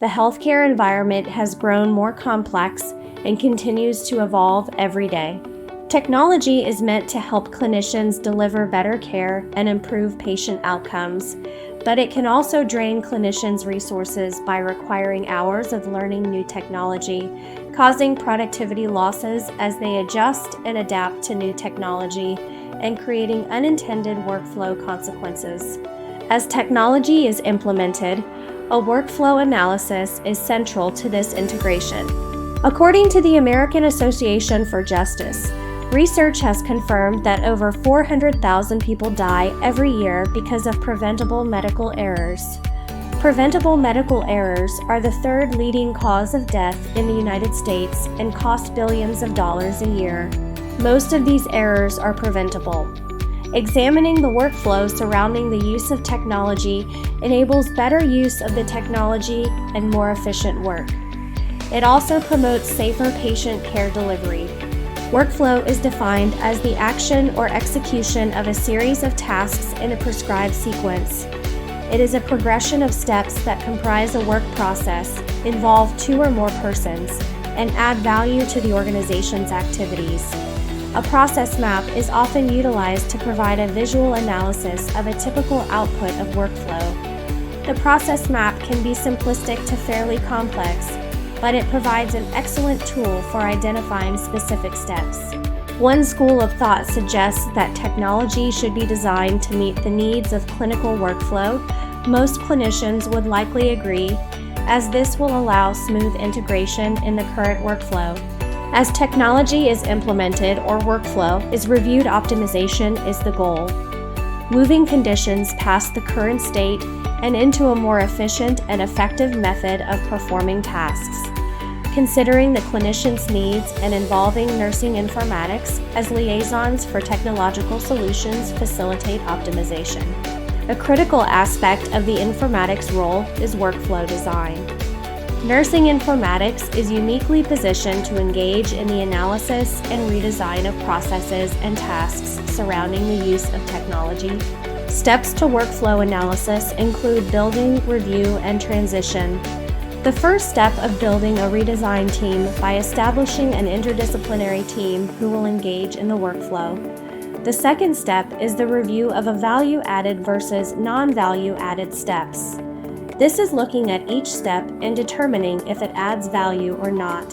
The healthcare environment has grown more complex and continues to evolve every day. Technology is meant to help clinicians deliver better care and improve patient outcomes, but it can also drain clinicians' resources by requiring hours of learning new technology, causing productivity losses as they adjust and adapt to new technology, and creating unintended workflow consequences. As technology is implemented, a workflow analysis is central to this integration. According to the American Association for Justice, research has confirmed that over 400,000 people die every year because of preventable medical errors. Preventable medical errors are the third leading cause of death in the United States and cost billions of dollars a year. Most of these errors are preventable. Examining the workflow surrounding the use of technology enables better use of the technology and more efficient work. It also promotes safer patient care delivery. Workflow is defined as the action or execution of a series of tasks in a prescribed sequence. It is a progression of steps that comprise a work process, involve two or more persons, and add value to the organization's activities. A process map is often utilized to provide a visual analysis of a typical output of workflow. The process map can be simplistic to fairly complex, but it provides an excellent tool for identifying specific steps. One school of thought suggests that technology should be designed to meet the needs of clinical workflow. Most clinicians would likely agree, as this will allow smooth integration in the current workflow. As technology is implemented or workflow is reviewed, optimization is the goal. Moving conditions past the current state and into a more efficient and effective method of performing tasks. Considering the clinician's needs and involving nursing informatics as liaisons for technological solutions facilitate optimization. A critical aspect of the informatics role is workflow design. Nursing informatics is uniquely positioned to engage in the analysis and redesign of processes and tasks surrounding the use of technology. Steps to workflow analysis include building, review, and transition. The first step of building a redesign team by establishing an interdisciplinary team who will engage in the workflow. The second step is the review of a value-added versus non-value-added steps. This is looking at each step and determining if it adds value or not.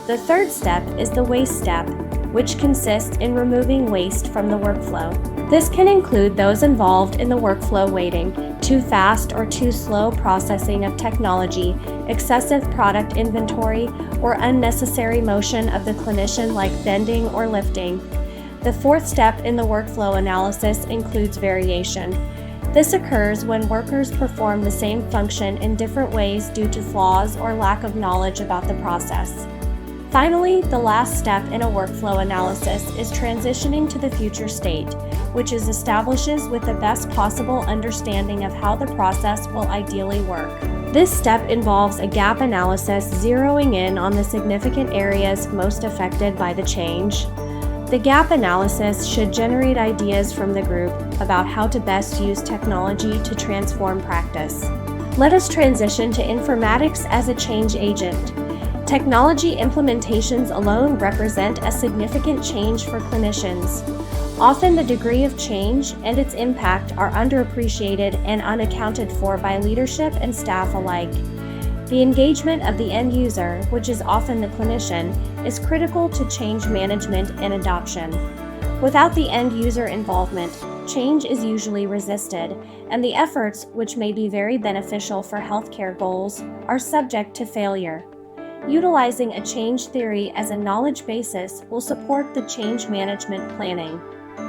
The third step is the waste step, which consists in removing waste from the workflow. This can include those involved in the workflow waiting, too fast or too slow processing of technology, excessive product inventory, or unnecessary motion of the clinician like bending or lifting. The fourth step in the workflow analysis includes variation. This occurs when workers perform the same function in different ways due to flaws or lack of knowledge about the process. Finally, the last step in a workflow analysis is transitioning to the future state, which establishes with the best possible understanding of how the process will ideally work. This step involves a gap analysis zeroing in on the significant areas most affected by the change. The gap analysis should generate ideas from the group about how to best use technology to transform practice. Let us transition to informatics as a change agent. Technology implementations alone represent a significant change for clinicians. Often the degree of change and its impact are underappreciated and unaccounted for by leadership and staff alike. The engagement of the end user, which is often the clinician, is critical to change management and adoption. Without the end user involvement, change is usually resisted, and the efforts, which may be very beneficial for healthcare goals, are subject to failure. Utilizing a change theory as a knowledge basis will support the change management planning.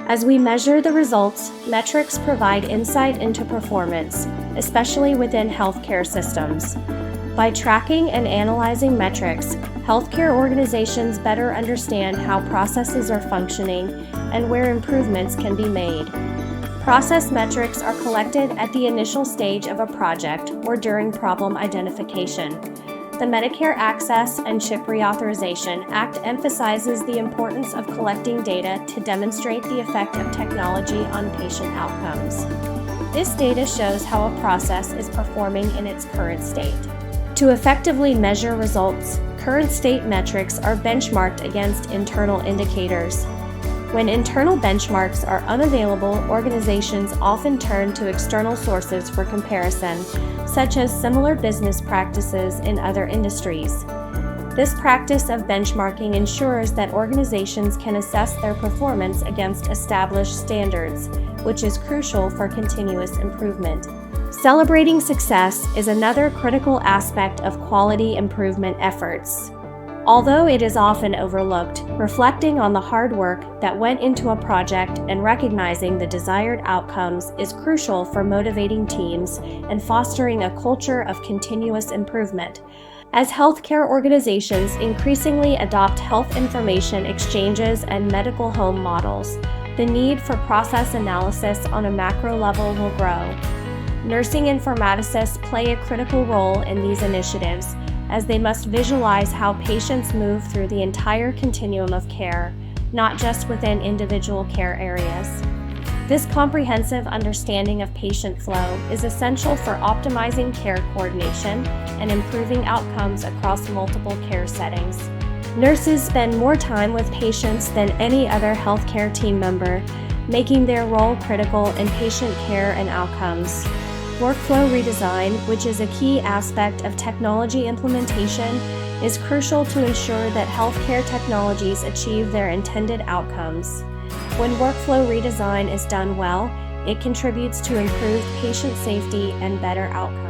As we measure the results, metrics provide insight into performance, especially within healthcare systems. By tracking and analyzing metrics, healthcare organizations better understand how processes are functioning and where improvements can be made. Process metrics are collected at the initial stage of a project or during problem identification. The Medicare Access and CHIP Reauthorization Act emphasizes the importance of collecting data to demonstrate the effect of technology on patient outcomes. This data shows how a process is performing in its current state. To effectively measure results, current state metrics are benchmarked against internal indicators. When internal benchmarks are unavailable, organizations often turn to external sources for comparison, such as similar business practices in other industries. This practice of benchmarking ensures that organizations can assess their performance against established standards, which is crucial for continuous improvement. Celebrating success is another critical aspect of quality improvement efforts. Although it is often overlooked, reflecting on the hard work that went into a project and recognizing the desired outcomes is crucial for motivating teams and fostering a culture of continuous improvement. As healthcare organizations increasingly adopt health information exchanges and medical home models, the need for process analysis on a macro level will grow. Nursing informaticists play a critical role in these initiatives, as they must visualize how patients move through the entire continuum of care, not just within individual care areas. This comprehensive understanding of patient flow is essential for optimizing care coordination and improving outcomes across multiple care settings. Nurses spend more time with patients than any other healthcare team member, making their role critical in patient care and outcomes. Workflow redesign, which is a key aspect of technology implementation, is crucial to ensure that healthcare technologies achieve their intended outcomes. When workflow redesign is done well, it contributes to improved patient safety and better outcomes.